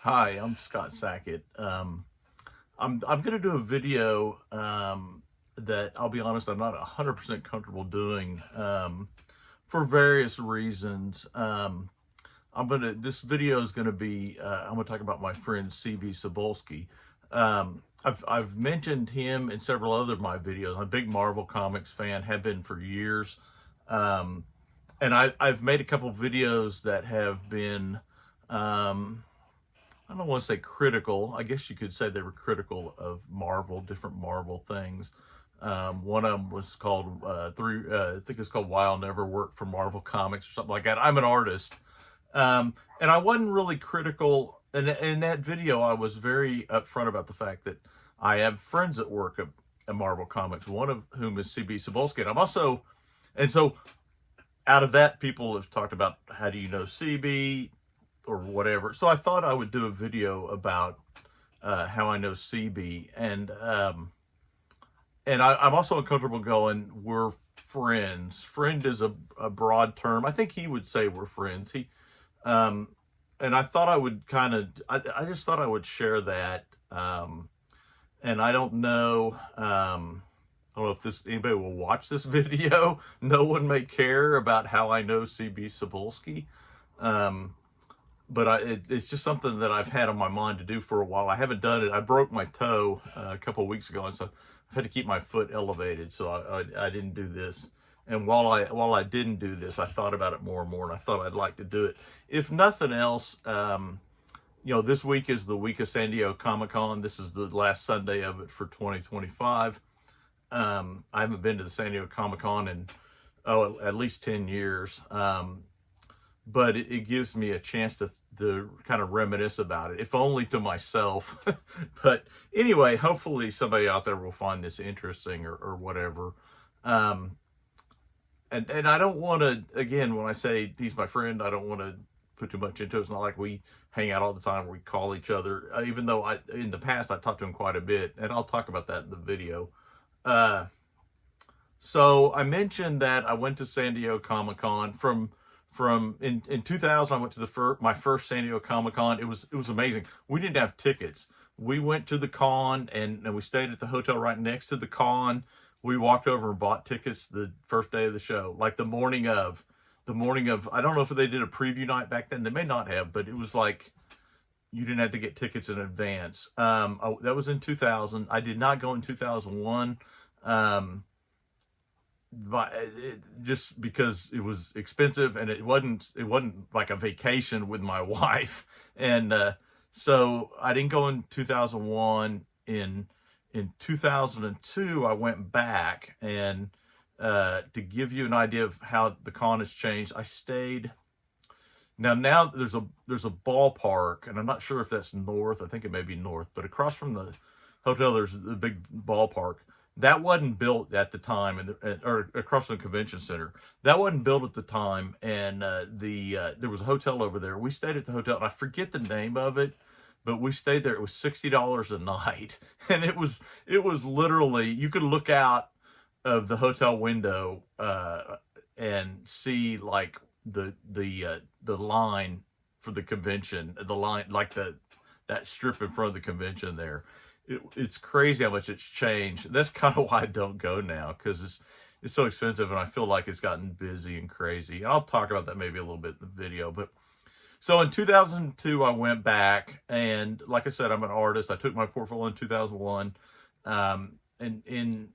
Hi, I'm Scott Sackett. I'm going to do a video that I'll be honest, I'm not 100% comfortable doing for various reasons. This video is going to be I'm going to talk about my friend CB Cebulski. I've mentioned him in several other of my videos. I'm a big Marvel Comics fan, have been for years, um, and I've made a couple videos that have been. I don't want to say critical. I guess you could say they were critical of Marvel, different Marvel things. One of them was called I think it was called "Why I'll Never Work for Marvel Comics" or something like that. I'm an artist, and I wasn't really critical. And in that video, I was very upfront about the fact that I have friends at work at Marvel Comics, one of whom is CB Cebulski. And I'm also, and so out of that, people have talked about how do you know CB or whatever. So I thought I would do a video about how I know CB, and I'm also uncomfortable going, we're friends. Friend is a broad term. I think he would say we're friends. Um, and I thought I would I just thought I would share that. And I don't know if anybody will watch this video. No one may care about how I know CB Cebulski. Um, but it's just something that I've had on my mind to do for a while. I haven't done it. I broke my toe a couple of weeks ago, and so I've had to keep my foot elevated. So I didn't do this. And while I didn't do this, I thought about it more and more, and I thought I'd like to do it. If nothing else, this week is the week of San Diego Comic-Con. This is the last Sunday of it for 2025. I haven't been to the San Diego Comic-Con in at least 10 years. But it gives me a chance to kind of reminisce about it, if only to myself. But anyway, hopefully somebody out there will find this interesting or whatever. And I don't want to, again, when I say he's my friend, I don't want to put too much into it. It's not like we hang out all the time, we call each other, even though in the past I talked to him quite a bit, and I'll talk about that in the video. So I mentioned that I went to San Diego Comic-Con in 2000. I went to my first San Diego Comic-Con. It was amazing. We didn't have tickets. We went to the con and we stayed at the hotel right next to the con. We walked over and bought tickets the first day of the show, like the morning of. I don't know if they did a preview night back then. They may not have, but it was like you didn't have to get tickets in advance. That was in 2000. I did not go in 2001. Just because it was expensive, and it wasn't like a vacation with my wife. And so I didn't go in 2001. In 2002 I went back, and to give you an idea of how the con has changed, I stayed. Now there's a ballpark, and I'm not sure if that's north. I think it may be north, but across from the hotel there's a big ballpark. That wasn't built at the time, or across from the convention center. That wasn't built at the time, and there was a hotel over there. We stayed at the hotel, and I forget the name of it, but we stayed there. It was $60 a night, and it was literally, you could look out of the hotel window and see like the line for the convention, the line, like that strip in front of the convention there. It's crazy how much it's changed. That's kind of why I don't go now, because it's so expensive, and I feel like it's gotten busy and crazy. I'll talk about that maybe a little bit in the video. But so in 2002 I went back, and like I said, I'm an artist. I took my portfolio in 2001, in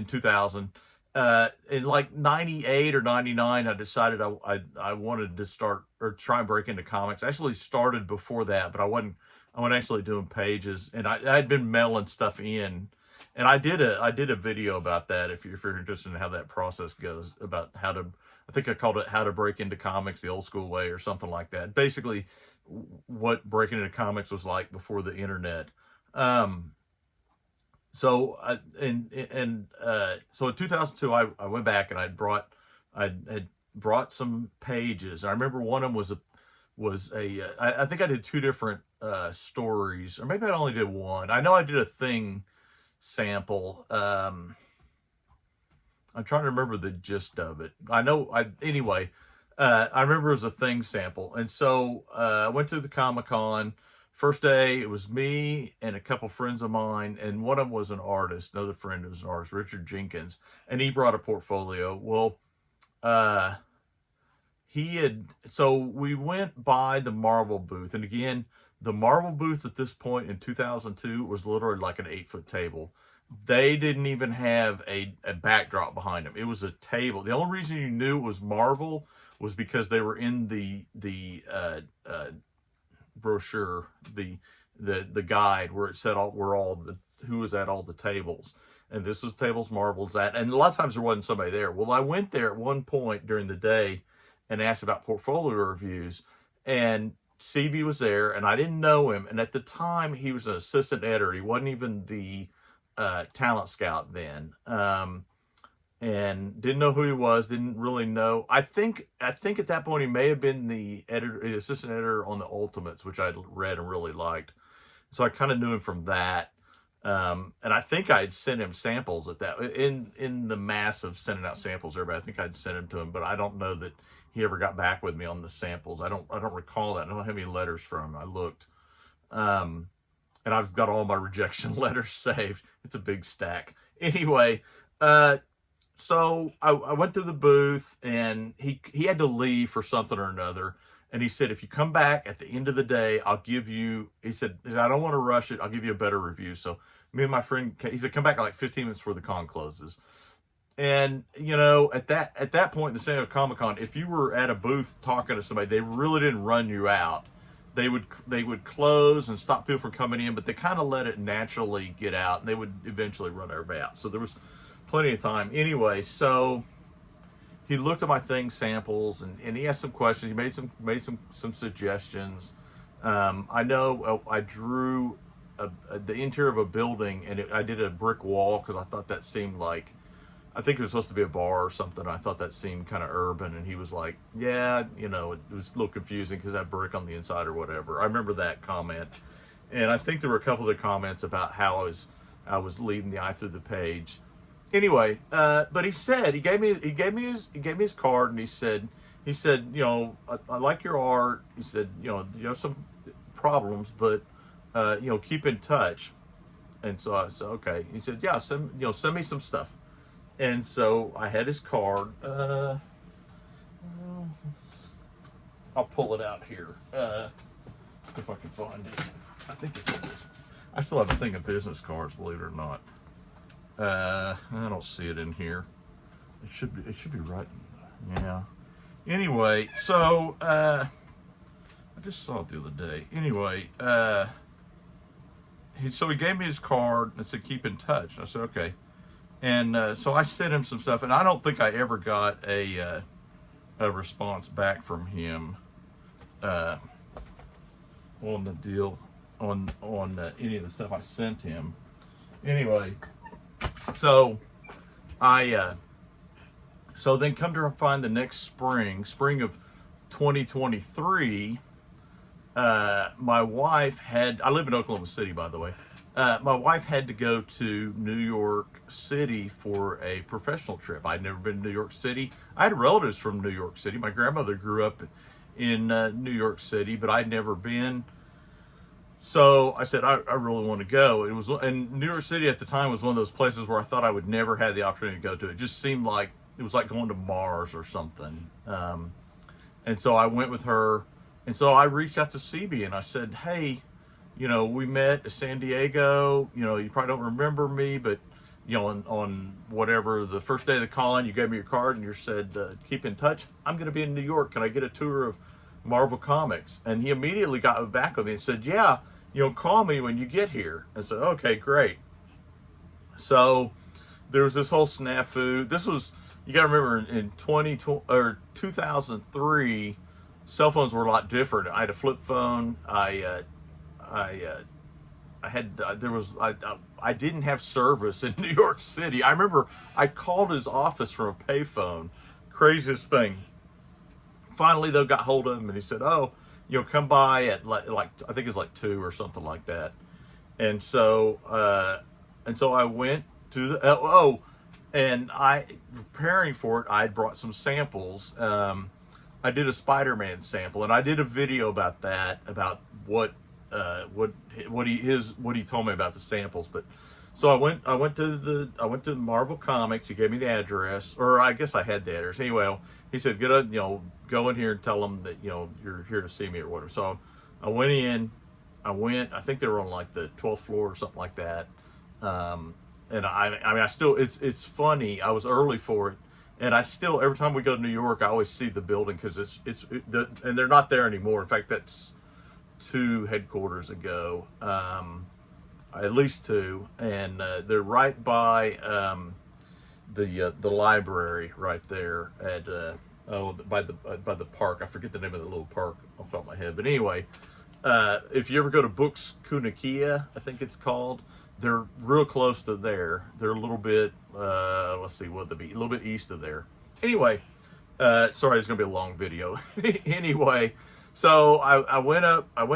2000. In like 98 or 99, I decided I wanted to start or try and break into comics. I actually started before that, but I wasn't actually doing pages, and I'd been mailing stuff in, and I did a video about that if you're interested in how that process goes, about how to, I think I called it "How to Break Into Comics the Old School Way" or something like that. Basically, what breaking into comics was like before the internet. So in 2002 I went back, and I had brought some pages. I remember one of them I think I did two different stories, or maybe I only did one. I know I did a Thing sample. I'm trying to remember the gist of it. Anyway, I remember it was a Thing sample. And so I went to the Comic-Con. First day, it was me and a couple friends of mine, and one of them was an artist. Another friend was an artist, Richard Jenkins, and he brought a portfolio. Well, uh, so we went by the Marvel booth, and again, the Marvel booth at this point in 2002 was literally like an 8-foot table. They didn't even have a backdrop behind them. It was a table. The only reason you knew it was Marvel was because they were in the brochure, the guide where it said who was at all the tables. And this is tables Marvel's at. And a lot of times there wasn't somebody there. Well, I went there at one point during the day and asked about portfolio reviews, and CB was there, and I didn't know him. And at the time, he was an assistant editor. He wasn't even the talent scout then, and didn't know who he was. Didn't really know. I think at that point he may have been the assistant editor on the Ultimates, which I'd read and really liked. So I kind of knew him from that. And I think I had sent him samples at that in the mass of sending out samples to everybody. I think I'd sent him to him, but I don't know that he ever got back with me on the samples. I don't recall that. I don't have any letters from him. I looked, and I've got all my rejection letters saved. It's a big stack. Anyway, so I went to the booth, and he had to leave for something or another. And he said, if you come back at the end of the day, I'll give you, he said, I don't want to rush it. I'll give you a better review. So me and my friend, he said, come back like 15 minutes before the con closes. And, you know, at that point in the San Diego Comic-Con, if you were at a booth talking to somebody, they really didn't run you out. They would close and stop people from coming in, but they kind of let it naturally get out, and they would eventually run everybody out. So there was plenty of time. Anyway, so he looked at my thing samples, and he asked some questions. He made some suggestions. I know I drew the interior of a building, and I did a brick wall because I thought that seemed like, I think it was supposed to be a bar or something. I thought that seemed kind of urban, and he was like, yeah, you know, it was a little confusing because that brick on the inside or whatever. I remember that comment. And I think there were a couple of the comments about how I was leading the eye through the page. Anyway, but he said, he gave me his card, and he said, you know, I like your art. He said, you know, you have some problems, but you know, keep in touch. And so I said, okay. He said, yeah, send me some stuff. And so I had his card. I'll pull it out here if I can find it. I think it's in this. I still have a thing of business cards, believe it or not. I don't see it in here. It should be right. Yeah. Anyway, so I just saw it the other day. Anyway, so he gave me his card and said, keep in touch. I said, okay. And so I sent him some stuff, and I don't think I ever got a response back from him on the deal on any of the stuff I sent him. Anyway, so so then come to find the next spring of 2023. My wife I live in Oklahoma City, by the way. My wife had to go to New York City for a professional trip. I'd never been to New York City. I had relatives from New York City. My grandmother grew up in New York City, but I'd never been. So I said, I really want to go. And New York City at the time was one of those places where I thought I would never have the opportunity to go to. It just seemed like it was like going to Mars or something. And so I went with her. And so I reached out to CB and I said, hey, you know, we met at San Diego. You know, you probably don't remember me, but, you know, on whatever, the first day of the con, you gave me your card and you said, keep in touch. I'm going to be in New York. Can I get a tour of Marvel Comics? And he immediately got back with me and said, yeah, you know, call me when you get here. I said, okay, great. So there was this whole snafu. This was, you got to remember, in 2003, cell phones were a lot different. I had a flip phone. I didn't have service in New York City. I remember I called his office from a payphone. Craziest thing. Finally, though, got hold of him, and he said, oh, you know, come by at like I think it's like 2 or something like that. And so I went to the and preparing for it, I brought some samples. I did a Spider-Man sample, and I did a video about that, about what what he told me about the samples. But so I went to Marvel Comics. He gave me the address, or I guess I had the address. Anyway, he said, go in here and tell them that, you're here to see me or whatever. So I went in. I think they were on like the 12th floor or something like that. And I still, it's funny. I was early for it. And I still, every time we go to New York, I always see the building, because and they're not there anymore. In fact, that's 2 headquarters ago, at least 2, and they're right by the library right there at by the park. I forget the name of the little park off the top of my head, but anyway, if you ever go to Books Kunikia, I think it's called, they're real close to there. They're a little bit, let's see, what would they be? A little bit east of there. Anyway, sorry, it's gonna be a long video. Anyway, so I went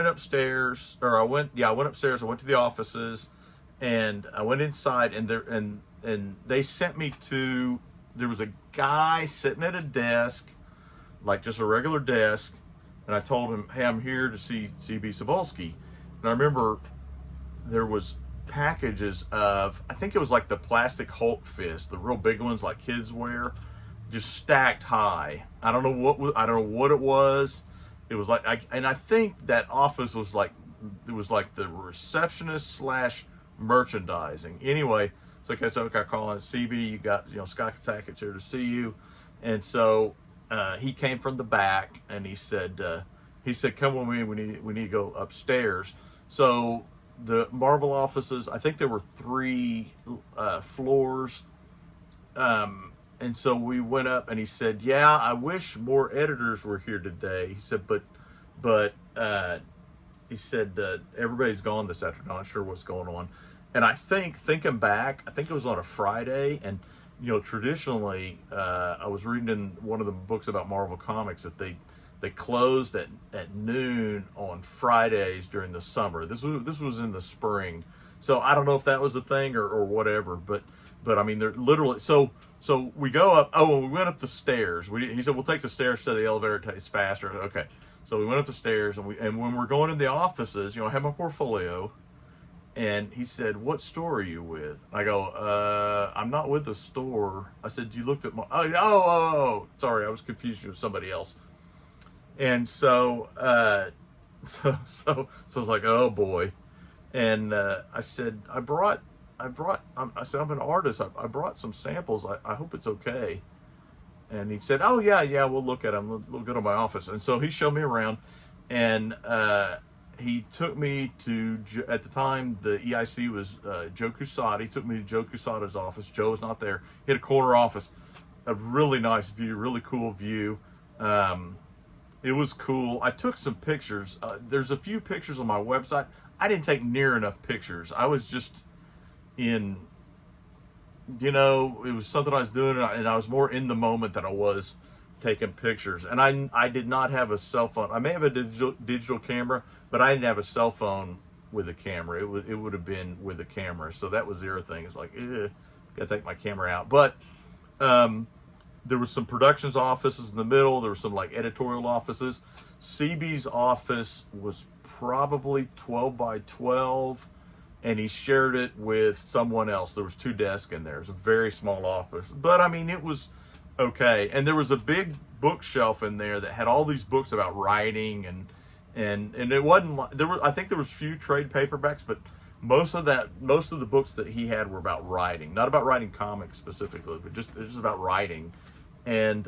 upstairs, or I went upstairs. I went to the offices, and I went inside, and they sent me to. There was a guy sitting at a desk, like just a regular desk, and I told him, "Hey, I'm here to see C.B. Cebulski." And I remember there was packages of, I think it was like the plastic Hulk fist, the real big ones like kids wear, just stacked high. I don't know what it was. It was like, I think that office was like, it was like the receptionist / merchandising. Anyway, so I call in, CB, you got, Scott Sackett's here to see you. And so he came from the back, and he said, come with me, we need to go upstairs. So the Marvel offices, I think there were 3 floors. And so we went up, and he said, yeah, I wish more editors were here today. He said, but he said, everybody's gone this afternoon. I'm not sure what's going on. And I think, thinking back, I think it was on a Friday. And, traditionally, I was reading in one of the books about Marvel Comics that they closed at noon on Fridays during the summer. This was in the spring. So I don't know if that was the thing or whatever, but I mean, they're literally, so we go up, we went up the stairs. He said, we'll take the stairs to the elevator, it's faster. Okay. So we went up the stairs, and when we're going in the offices, I have my portfolio, and he said, what store are you with? I go, I'm not with the store. I said, you looked at my, sorry, I was confused with somebody else. And so, so I was like, oh boy. And I said, I said, I'm an artist. I brought some samples. I hope it's okay. And he said, oh yeah, we'll look at them. We'll go to my office. And so he showed me around, and he took me to, at the time, the EIC was Joe Cusati. He took me to Joe Cusati's office. Joe was not there. He had a corner office, a really nice view, really cool view. It was cool. I took some pictures. There's a few pictures on my website. I didn't take near enough pictures. I was just in, it was something I was doing, and I was more in the moment than I was taking pictures. And I did not have a cell phone. I may have a digital camera, but I didn't have a cell phone with a camera. It would have been with a camera. So that was the other thing. It's like, gotta take my camera out. But there was some productions offices in the middle. There were some like editorial offices. CB's office was probably 12 by 12, and he shared it with someone else. There was 2 desks in there. It was a very small office, but I mean, it was okay. And there was a big bookshelf in there that had all these books about writing, and it wasn't like, I think there was a few trade paperbacks, but most of the books that he had were about writing, not about writing comics specifically, but just about writing. And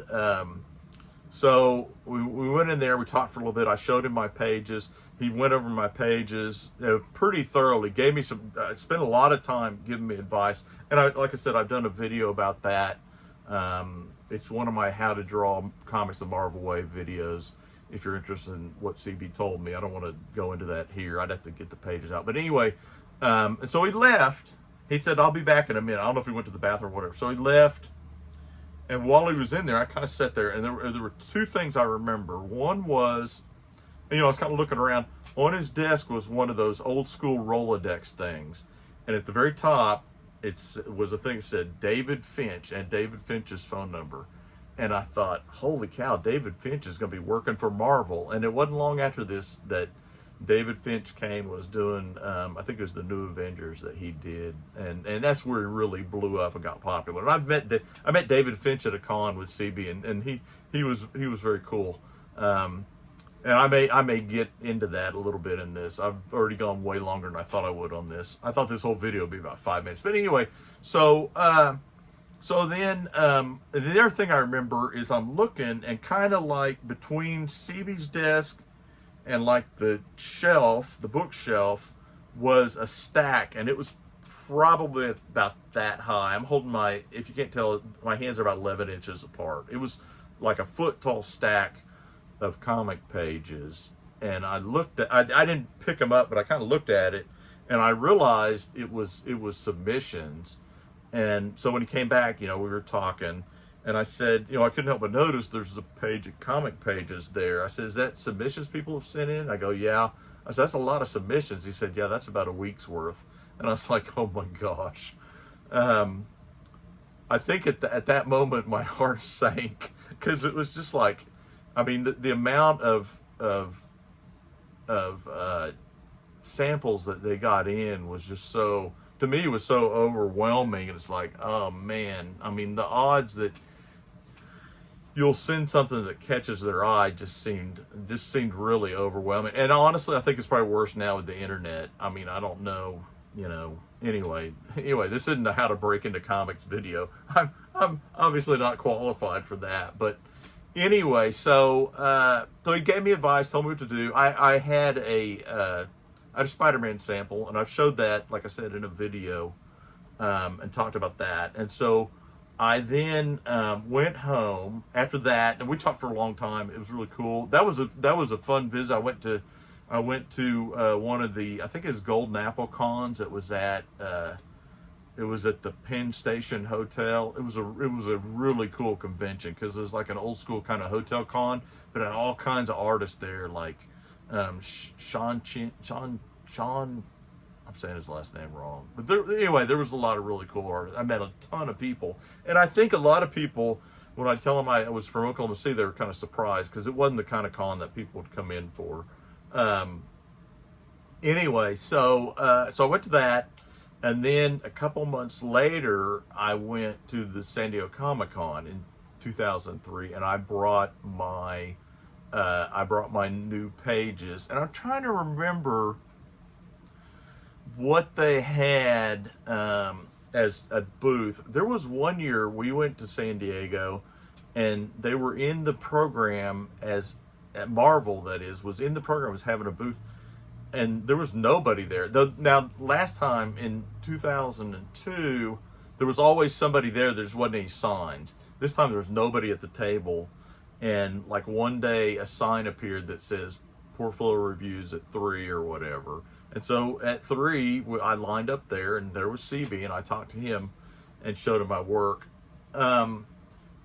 so we went in there, we talked for a little bit. I showed him my pages. He went over my pages pretty thoroughly, gave me spent a lot of time giving me advice. And like I said, I've done a video about that. It's one of my how to draw comics the Marvel way videos. If you're interested in what CB told me, I don't want to go into that here. I'd have to get the pages out. But anyway, and so he left. He said, I'll be back in a minute. I don't know if he went to the bathroom or whatever. So he left. And while he was in there, I kind of sat there, and there were 2 things I remember. One was, I was kind of looking around. On his desk was one of those old school Rolodex things. And at the very top, it was a thing that said David Finch, and David Finch's phone number. And I thought, holy cow, David Finch is going to be working for Marvel. And it wasn't long after this that David Finch Kane was doing, I think it was the New Avengers that he did, and that's where he really blew up and got popular. And I met David Finch at a con with CB, and he was very cool. And I may get into that a little bit in this. I've already gone way longer than I thought I would on this. I thought this whole video would be about 5 minutes, but anyway. So then the other thing I remember is I'm looking, and kind of like between CB's desk and like the shelf, the bookshelf, was a stack, and it was probably about that high. I'm holding my, if you can't tell, my hands are about 11 inches apart. It was like a foot tall stack of comic pages, and I looked at, I didn't pick them up, but I kind of looked at it, and I realized it was submissions. And so when he came back, we were talking, and I said, I couldn't help but notice there's a page of comic pages there. I said, is that submissions people have sent in? I go, yeah. I said, that's a lot of submissions. He said, yeah, that's about a week's worth. And I was like, oh my gosh. I think at that moment my heart sank, because it was just like, I mean, the amount of samples that they got in was just so, to me, it was so overwhelming. And it's like, oh man, I mean, the odds that you'll send something that catches their eye just seemed really overwhelming. And honestly, I think it's probably worse now with the internet. I mean, I don't know, anyway, this isn't a how to break into comics video. I'm obviously not qualified for that, but anyway, so he gave me advice, told me what to do. I had a Spider-Man sample, and I've showed that, like I said, in a video, and talked about that. And so I then went home after that, and we talked for a long time. It was really cool. That was a fun visit. I went to one of the, I think it's Golden Apple cons. It was at the Penn Station Hotel. It was a really cool convention, because it was like an old school kind of hotel con, but had all kinds of artists there, like Sean, I'm saying his last name wrong, but anyway, there was a lot of really cool artists. I met a ton of people, and I think a lot of people, when I tell them I was from Oklahoma City, they were kind of surprised, because it wasn't the kind of con that people would come in for. Anyway, so I went to that, and then a couple months later, I went to the San Diego Comic-Con in 2003, and I brought my new pages, and I'm trying to remember what they had as a booth. There was one year we went to San Diego, and they were in the program as at Marvel, that is, was in the program, was having a booth, and there was nobody there. Now, last time in 2002, there was always somebody there. There just wasn't any signs. This time there was nobody at the table, and like one day a sign appeared that says Portfolio Reviews at 3 or whatever. And so at 3, I lined up there, and there was CB, and I talked to him and showed him my work.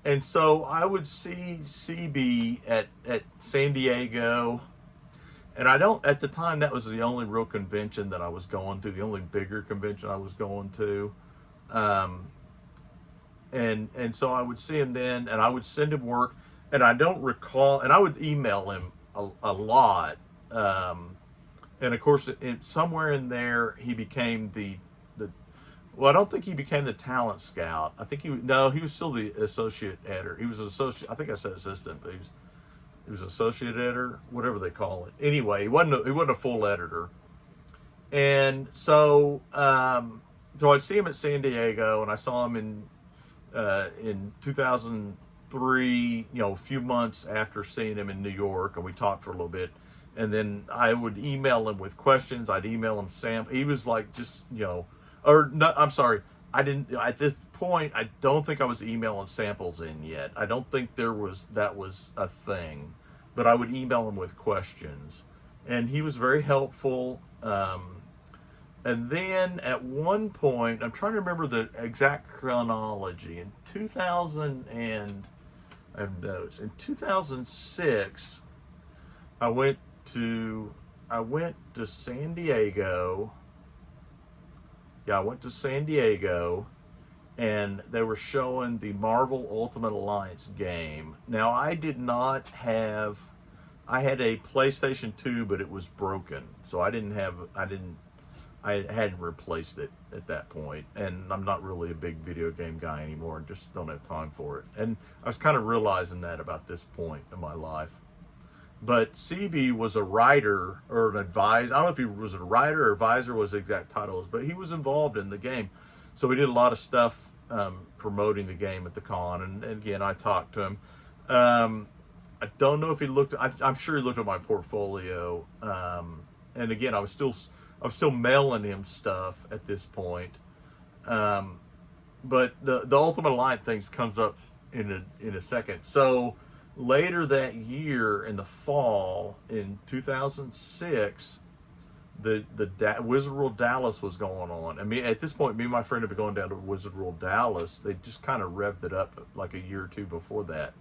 And so I would see CB at San Diego, and at the time, that was the only real convention that I was going to, the only bigger convention I was going to. And so I would see him then, and I would send him work, and I don't recall, and I would email him a lot. And of course, somewhere in there, he became well, I don't think he became the talent scout. I think he was still the associate editor. He was an associate, I think I said assistant, but he was associate editor, whatever they call it. Anyway, he wasn't a full editor. And so, so I'd see him at San Diego, and I saw him in 2003, a few months after seeing him in New York, and we talked for a little bit. And then I would email him with questions. I'd email him sample. He was like, just, or no, I'm sorry. I didn't, at this point, I don't think I was emailing samples in yet. I don't think that was a thing, but I would email him with questions, and he was very helpful. And then at one point, I'm trying to remember the exact chronology. In 2006, I went to San Diego. Yeah, I went to San Diego, and they were showing the Marvel Ultimate Alliance game. Now, I I had a PlayStation 2, but it was broken, so I hadn't replaced it at that point, and I'm not really a big video game guy anymore, and just don't have time for it. And I was kind of realizing that about this point in my life. But CB was a writer or an advisor. I don't know if he was a writer or advisor was the exact titles, but he was involved in the game. So we did a lot of stuff promoting the game at the con, and again, I talked to him. I don't know if he looked. I'm sure he looked at my portfolio. And again, I was still mailing him stuff at this point. But the Ultimate Alliance things comes up in a second. So later that year, in the fall, in 2006, the Wizard World Dallas was going on. I mean, at this point, me and my friend had been going down to Wizard World Dallas. They just kind of revved it up like a year or two before that.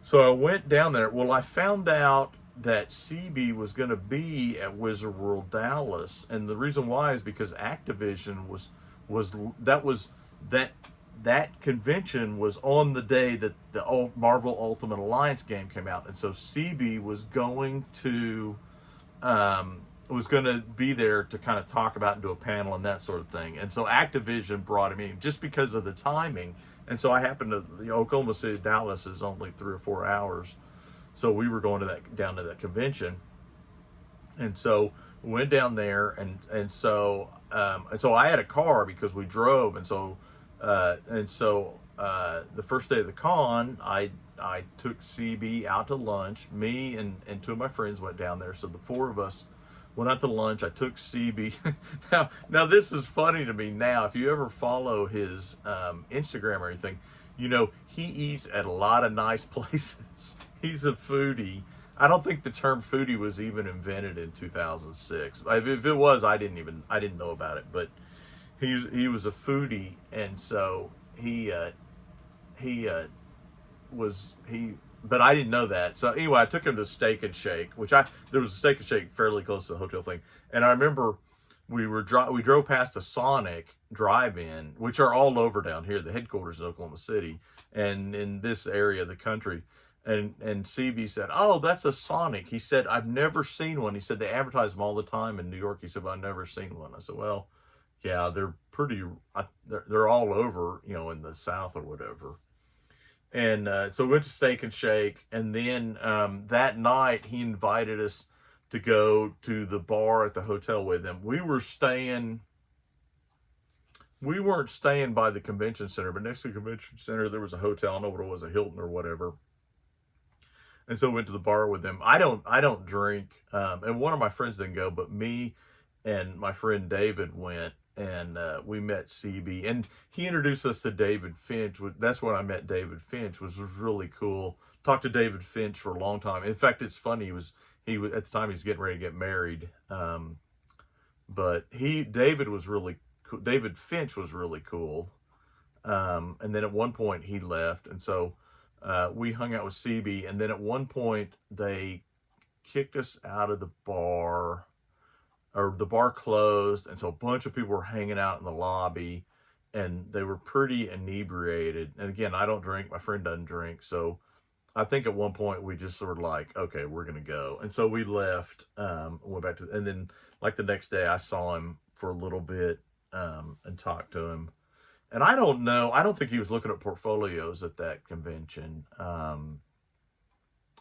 So I went down there. Well, I found out that CB was going to be at Wizard World Dallas, and the reason why is because Activision that convention was on the day that the Marvel Ultimate Alliance game came out, and so CB was going to be there to kind of talk about and do a panel and that sort of thing. And so Activision brought him in just because of the timing. And so I happened to, Oklahoma City, Dallas is only 3 or 4 hours. So we were going down to that convention. And so we went down there, and so I had a car because we drove. And so the first day of the con, I took CB out to lunch. Me and 2 of my friends went down there. So the 4 of us went out to lunch. I took CB. now this is funny to me now. If you ever follow his Instagram or anything, he eats at a lot of nice places. He's a foodie. I don't think the term foodie was even invented in 2006. If it was, I didn't know about it. But he was a foodie, and so but I didn't know that. So anyway, I took him to Steak and Shake, there was a Steak and Shake fairly close to the hotel thing. And I remember we drove past a Sonic drive-in, which are all over down here. The headquarters is Oklahoma City, and in this area of the country. And CB said, "Oh, that's a Sonic." He said, "I've never seen one." He said, "They advertise them all the time in New York." He said, "But I've never seen one." I said, "Well, yeah, they're all over, in the South or whatever." And so we went to Steak and Shake, and then that night he invited us to go to the bar at the hotel with him. We weren't staying by the convention center, but next to the convention center there was a hotel. I don't know what it was, a Hilton or whatever. And so we went to the bar with him. I don't drink, and one of my friends didn't go, but me and my friend David went. And we met CB, and he introduced us to David Finch. That's when I met David Finch, which was really cool. Talked to David Finch for a long time. In fact, it's funny. He was at the time he was getting ready to get married. But David Finch was really cool. And then at one point he left, and so we hung out with CB. And then at one point they kicked us out of the bar. Or the bar closed, and so a bunch of people were hanging out in the lobby, and they were pretty inebriated. And again, I don't drink, my friend doesn't drink, so I think at one point we just sort of like, okay, we're gonna go. And so we left, went back and then like the next day I saw him for a little bit, and talked to him. And I don't think he was looking at portfolios at that convention. I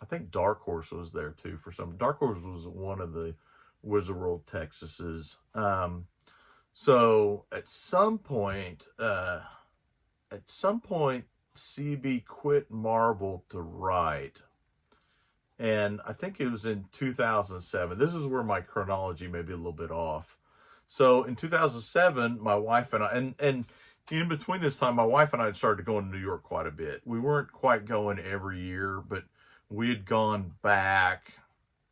think Dark Horse was there too Dark Horse was one of the Wizard World Texas's. So at some point, CB quit Marvel to write, and I think it was in 2007. This is where my chronology may be a little bit off. So in 2007, my wife and I, and in between this time, my wife and I had started going to New York quite a bit. We weren't quite going every year, but we had gone back,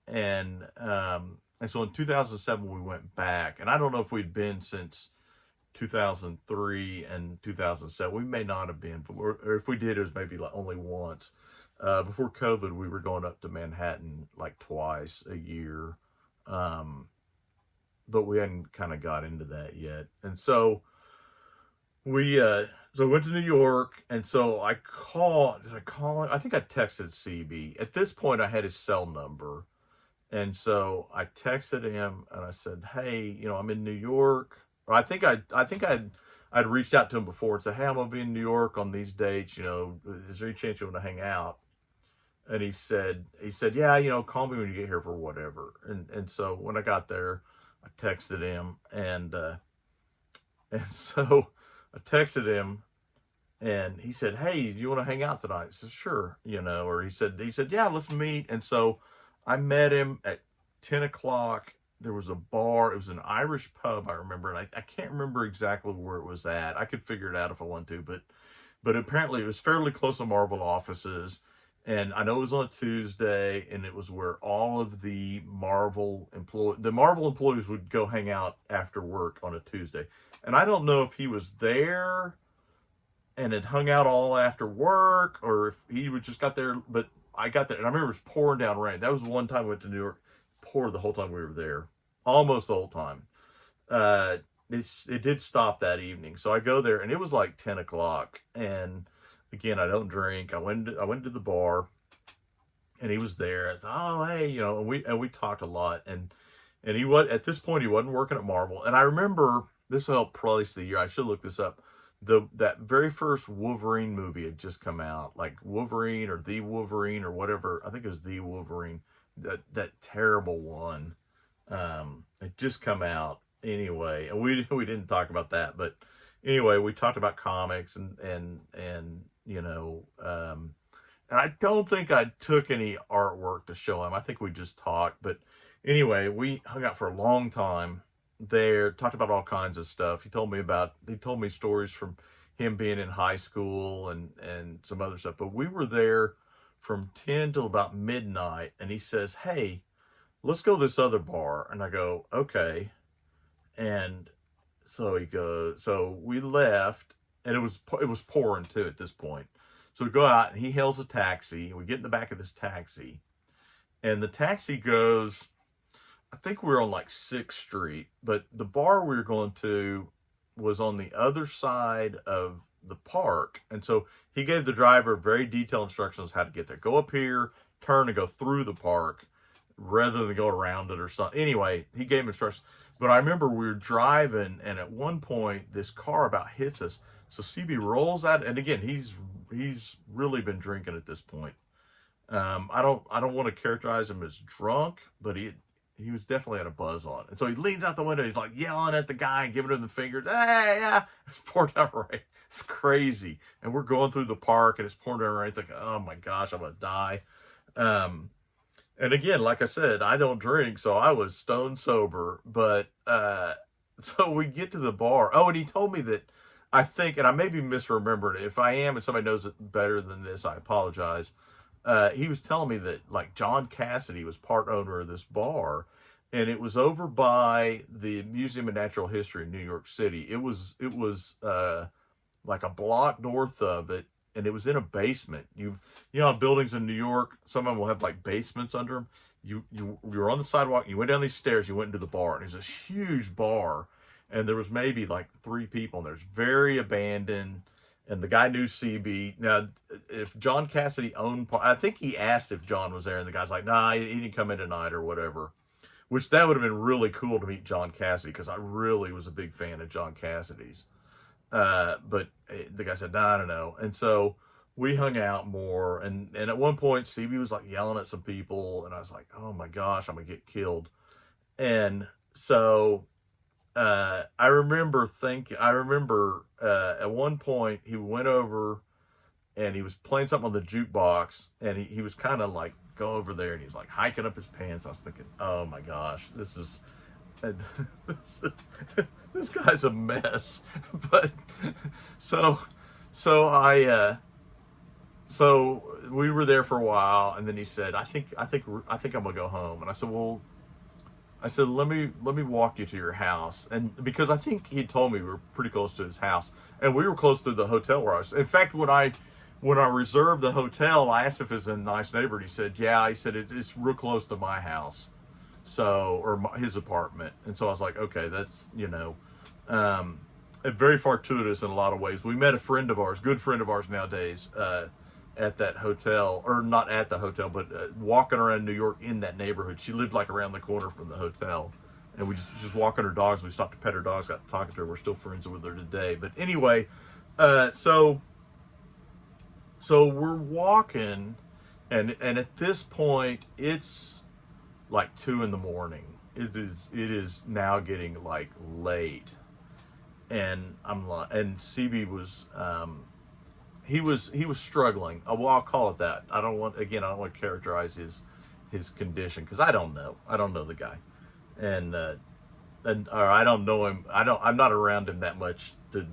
and so in 2007, we went back. And I don't know if we'd been since 2003 and 2007. We may not have been, or if we did, it was maybe like only once. Before COVID, we were going up to Manhattan like twice a year. But we hadn't kind of got into that yet. And so So I went to New York, and so I called. Did I call him? I think I texted CB. At this point, I had his cell number, and so I texted him and I said, "Hey, I'm in New York." Or I'd reached out to him before and said, "Hey, I'm gonna be in New York on these dates. Is there any chance you want to hang out?" And he said, "Yeah, call me when you get here for whatever." And so when I got there, I texted him, and so I texted him, and he said, "Hey, do you want to hang out tonight?" I said, "Sure," or he said, "Yeah, let's meet." And so I met him at 10 o'clock. There was a bar. It was an Irish pub, I remember, and I can't remember exactly where it was at. I could figure it out if I wanted to, but apparently it was fairly close to Marvel offices. And I know it was on a Tuesday, and it was where all of the Marvel employees would go hang out after work on a Tuesday. And I don't know if he was there and had hung out all after work, or if he would just got there. But I got there, and I remember it was pouring down rain. That was the one time we went to New York. Poured the whole time we were there, almost the whole time. It did stop that evening, so I go there, and it was like 10 o'clock. And again, I don't drink. I went to the bar, and he was there. I said, "Oh, hey," and we talked a lot. And he was, at this point, he wasn't working at Marvel. And I remember, this will help place the year. I should look this up. That very first Wolverine movie had just come out, like Wolverine or The Wolverine or whatever. I think it was The Wolverine. That terrible one. It just come out anyway, and we didn't talk about that. But anyway, we talked about comics, and I don't think I took any artwork to show him. I think we just talked. But anyway, we hung out for a long time there, talked about all kinds of stuff. He told me stories from him being in high school and some other stuff. But we were there from 10 till about midnight, and he says, "Hey, let's go to this other bar." And I go, "Okay." And so he goes, so we left, and it was pouring too at this point. So we go out, and he hails a taxi. We get in the back of this taxi, and the taxi goes, I think we were on like 6th Street, but the bar we were going to was on the other side of the park. And so he gave the driver very detailed instructions how to get there. Go up here, turn, and go through the park rather than go around it or something. Anyway, he gave instructions. But I remember we were driving, and at one point this car about hits us. So CB rolls out, and again, he's really been drinking at this point. I don't want to characterize him as drunk, but he was definitely had a buzz on. And so he leans out the window. He's like yelling at the guy and giving him the fingers. "Hey, yeah." It's pouring down rain. It's crazy. And we're going through the park, and it's pouring down rain. Thinking, "Oh my gosh, I'm going to die." And again, like I said, I don't drink, so I was stone sober. But so we get to the bar. Oh, and he told me that, I think, and I may be misremembering it. If I am, and somebody knows it better than this, I apologize. He was telling me that, like, John Cassidy was part owner of this bar, and it was over by the Museum of Natural History in New York City. It was like a block north of it, and it was in a basement. How buildings in New York, some of them will have like basements under them. You were on the sidewalk, you went down these stairs, you went into the bar, and it's this huge bar, and there was maybe like 3 people, and there's very abandoned. And the guy knew CB. Now, if John Cassidy owned, I think he asked if John was there, and the guy's like, "Nah, he didn't come in tonight," or whatever. Which, that would have been really cool to meet John Cassidy, because I really was a big fan of John Cassidy's. But the guy said, "No, I don't know." And so we hung out more, and at one point CB was like yelling at some people, and I was like, "Oh my gosh, I'm gonna get killed." And so I remember at one point he went over and he was playing something on the jukebox, and he was kind of like, go over there, and he's like hiking up his pants. I was thinking, "Oh my gosh, this guy's a mess." But so we were there for a while, and then he said, I think I'm gonna go home." And I said, "Well," I said, let me walk you to your house." And because I think he told me we were pretty close to his house, and we were close to the hotel where I was. In fact, when I reserved the hotel, I asked if it's a nice neighborhood. He said, "Yeah." He said, "It's real close to my house." So, or his apartment. And so I was like, okay, that's, very fortuitous in a lot of ways. We met a friend of ours, good friend of ours nowadays, at that hotel, or not at the hotel, but walking around New York in that neighborhood. She lived like around the corner from the hotel, and we just walking her dogs. We stopped to pet her dogs, got talking to her. We're still friends with her today. But anyway, so we're walking, and at this point it's like 2 in the morning. It is now getting like late, and I'm like, and CB was he was struggling. Well, I'll call it that. I don't want to characterize his condition, because I don't know the guy, and or I don't know him. I'm not around him that much to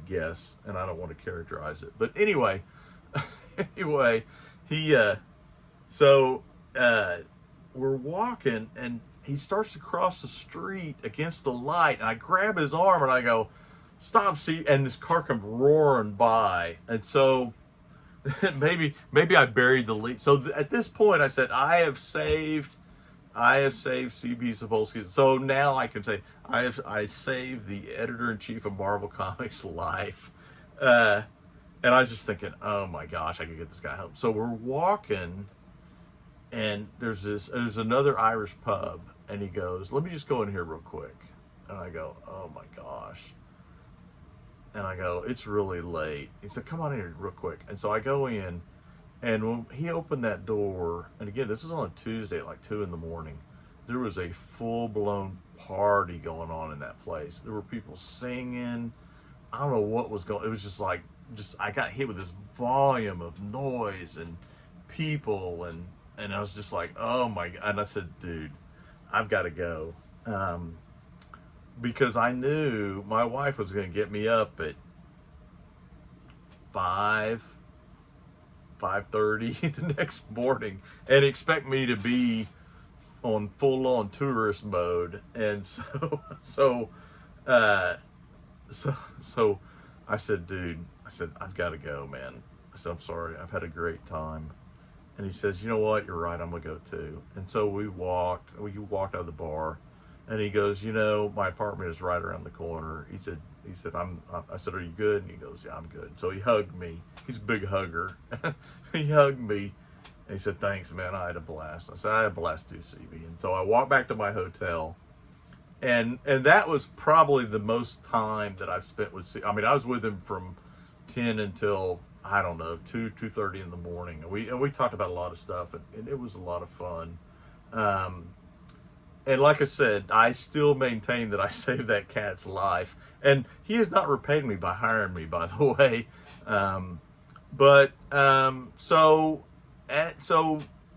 guess, and I don't want to characterize it. But anyway, anyway, he so we're walking, and he starts to cross the street against the light, and I grab his arm and I go, "Stop!" See, and this car comes roaring by, and so maybe I buried the lead. So at this point, I said, I have saved C.B. Cebulski. So now I can say I saved the editor-in-chief of Marvel Comics' life. And I was just thinking, oh my gosh, I could get this guy home. So we're walking, and there's another Irish pub, and he goes, "Let me just go in here real quick." And I go, "Oh my gosh." And I go, "It's really late." He said, "Come on in here real quick." And so I go in, and when he opened that door, and again, this is on a Tuesday at like 2 in the morning, there was a full-blown party going on in that place. There were people singing. I don't know what was going. It was just like, I got hit with this volume of noise and people, and I was just like, oh my God. And I said, "Dude, I've got to go." Because I knew my wife was going to get me up at 5:30 the next morning and expect me to be on full-on tourist mode. And so I said, "Dude," I said, "I've got to go, man." I said, "I'm sorry. I've had a great time." And he says, "You know what? You're right. I'm going to go too." And so we walked out of the bar, and he goes, "My apartment is right around the corner." He said, I said, "Are you good?" And he goes, "Yeah, I'm good." So he hugged me. He's a big hugger. He hugged me, and he said, "Thanks, man. I had a blast." I said, "I had a blast too, CB." And so I walked back to my hotel, and that was probably the most time that I've spent with CB. I mean, I was with him from 10 until, I don't know, 2:30 in the morning. And we talked about a lot of stuff, and it was a lot of fun. And like I said, I still maintain that I saved that cat's life. And he has not repaid me by hiring me, by the way. So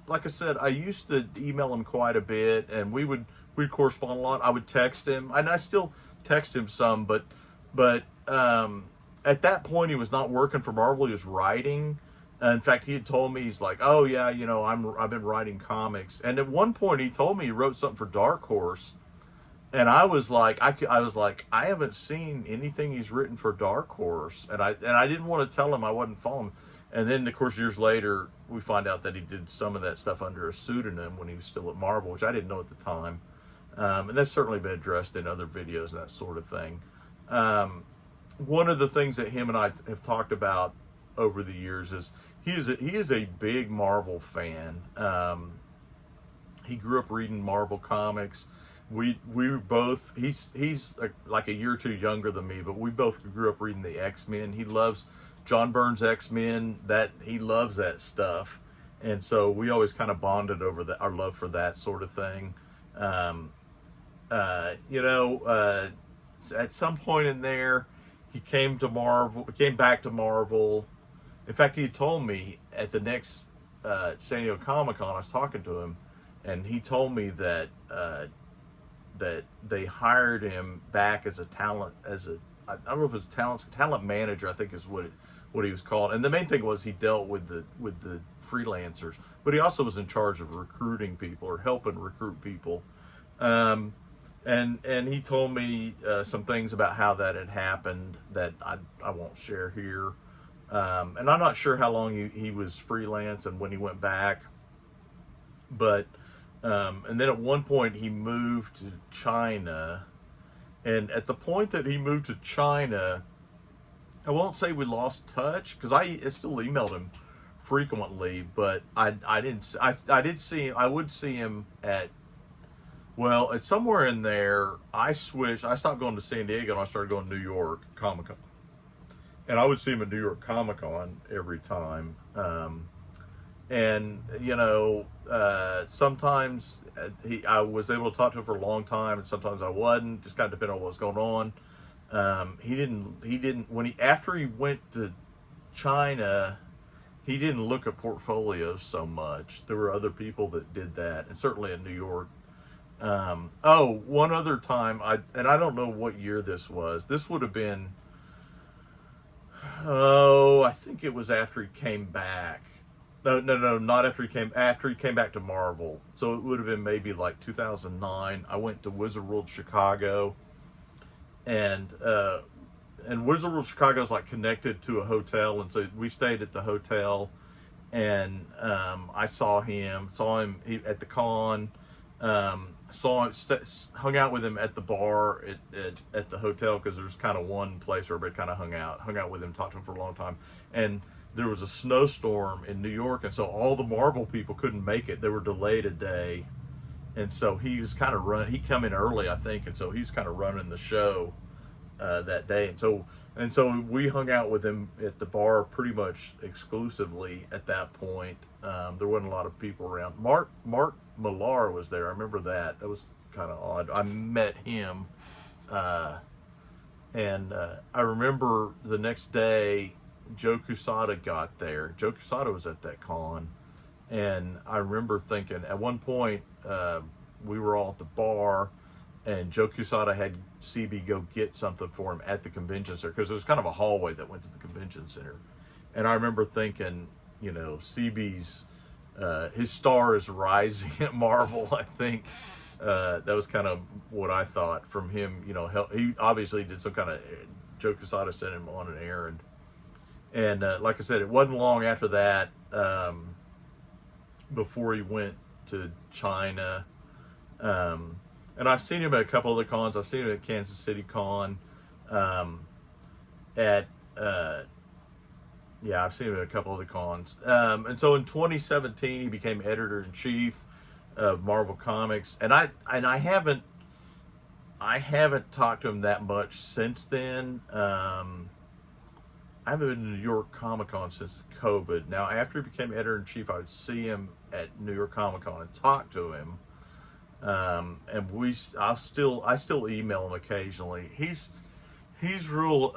like I said, I used to email him quite a bit, and we'd correspond a lot. I would text him, and I still text him some, but at that point he was not working for Marvel. He was writing. In fact, he had told me, he's like, "Oh yeah, I've been writing comics." And at one point he told me he wrote something for Dark Horse, and I was like, I haven't seen anything he's written for Dark Horse, and I didn't want to tell him I wasn't following him. And then, of course, years later, we find out that he did some of that stuff under a pseudonym when he was still at Marvel, which I didn't know at the time. And that's certainly been addressed in other videos and that sort of thing. One of the things that him and I have talked about over the years is he is a big Marvel fan. He grew up reading Marvel comics. We were both, he's like a year or two younger than me, but we both grew up reading the X-Men. He loves John Byrne's X-Men. He loves that stuff, and so we always kind of bonded over our love for that sort of thing. At some point in there, he came back to Marvel. In fact, he told me at the next San Diego Comic-Con, I was talking to him, and he told me that they hired him back as I don't know if it was talent manager, I think is what he was called. And the main thing was he dealt with the freelancers, but he also was in charge of recruiting people or helping recruit people. And he told me some things about how that had happened that I won't share here. And I'm not sure how long he was freelance and when he went back, but and then at one point he moved to China, And at the point that he moved to China, I won't say we lost touch because I still emailed him frequently, but I didn't I did see him. I would see him at, well, it's somewhere in there. I switched. I stopped going to San Diego and I started going to New York Comic Con, and I would see him at New York Comic Con every time. And you know, sometimes I was able to talk to him for a long time, and sometimes I wasn't. Just kind of depending on what was going on. He didn't when he after he went to China, he didn't look at portfolios so much. There were other people that did that, and certainly in New York. Oh, one other time, I don't know what year this was. This would have been, oh, I think it was after he came back. No, not after he came back to Marvel. So it would have been maybe like 2009. I went to Wizard World Chicago, and Wizard World Chicago is like connected to a hotel, and so we stayed at the hotel, and I saw him at the con. Hung out with him at the bar at the hotel, because there's kind of one place where everybody kind of hung out with him, talked to him for a long time, and there was a snowstorm in New York, and so all the Marvel people couldn't make it. They were delayed a day, and so he was kind of he come in early, I think, and so he was kind of running the show that day, and so we hung out with him at the bar pretty much exclusively at that point. There wasn't a lot of people around. Mark Millar was there. I remember that. That was kind of odd. I met him, and I remember the next day Joe Quesada got there. Joe Quesada was at that con, and I remember thinking at one point we were all at the bar, and Joe Quesada had CB go get something for him at the convention center, because there was kind of a hallway that went to the convention center. And I remember thinking, you know, CB's his star is rising at Marvel. I think that was kind of what I thought from him. You know, he obviously did some kind of, Joe Quesada sent him on an errand, and like I said, it wasn't long after that before he went to China. And I've seen him at a couple of the cons. I've seen him at Kansas City Con. Yeah, I've seen him at a couple of the cons. And so in 2017, he became editor-in-chief of Marvel Comics. And I haven't talked to him that much since then. I haven't been to New York Comic Con since COVID. Now, after he became editor-in-chief, I would see him at New York Comic Con and talk to him. And I still email him occasionally. He's real,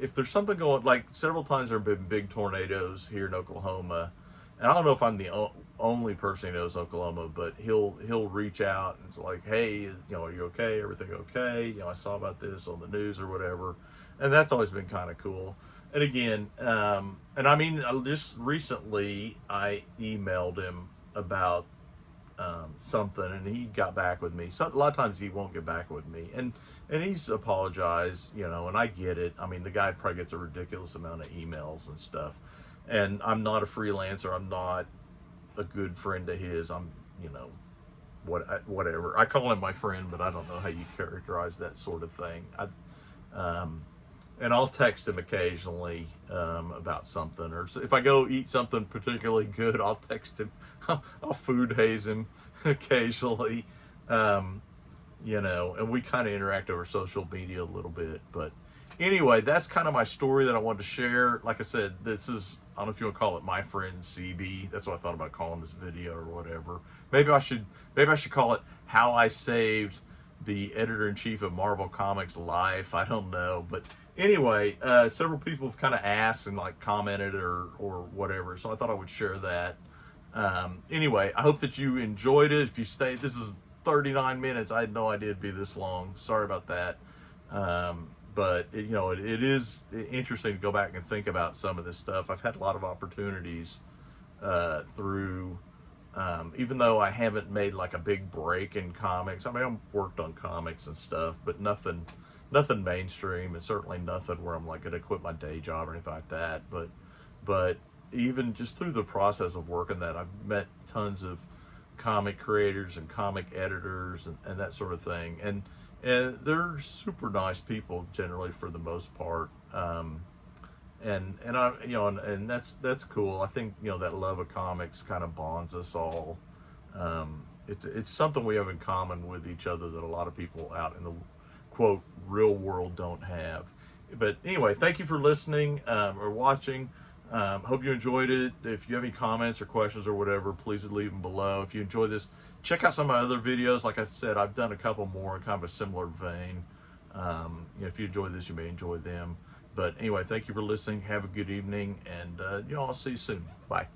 if there's something going, like several times there have been big tornadoes here in Oklahoma, and I don't know if I'm the only person who knows Oklahoma, but he'll reach out and it's like, hey, you know, are you okay? Everything okay? You know, I saw about this on the news or whatever. And that's always been kind of cool. And again, and I mean, just recently I emailed him about something, and he got back with me. So a lot of times he won't get back with me, and he's apologized, you know, and I get it. I mean, the guy probably gets a ridiculous amount of emails and stuff, and I'm not a freelancer. I'm not a good friend of his. I'm, you know, whatever. I call him my friend, but I don't know how you characterize that sort of thing. And I'll text him occasionally about something, or if I go eat something particularly good, I'll text him. I'll food haze him occasionally, you know, and we kind of interact over social media a little bit. But anyway, that's kind of my story that I wanted to share. Like I said, this is, I don't know if you want to call it my friend CB. That's what I thought about calling this video or whatever. Maybe I should call it How I Saved the Editor-in-Chief of Marvel Comics Life. I don't know, but anyway, several people have kind of asked and like commented or whatever, so I thought I would share that. Anyway, I hope that you enjoyed it. If you stayed, this is 39 minutes. I had no idea it'd be this long. Sorry about that. But you know, it is interesting to go back and think about some of this stuff. I've had a lot of opportunities through, even though I haven't made like a big break in comics. I mean, I've worked on comics and stuff, but nothing mainstream, and certainly nothing where I'm like gonna quit my day job or anything like that. But even just through the process of working that, I've met tons of comic creators and comic editors and that sort of thing. And they're super nice people generally for the most part. And I, and that's cool. I think, that love of comics kind of bonds us all. It's something we have in common with each other that a lot of people out in the quote real world don't have. But anyway, thank you for listening or watching. Hope you enjoyed it. If you have any comments or questions or whatever, please leave them below. If you enjoy this, check out some of my other videos. Like I said, I've done a couple more in kind of a similar vein. If you enjoy this, you may enjoy them. But anyway, thank you for listening. Have a good evening, and I'll see you soon. Bye.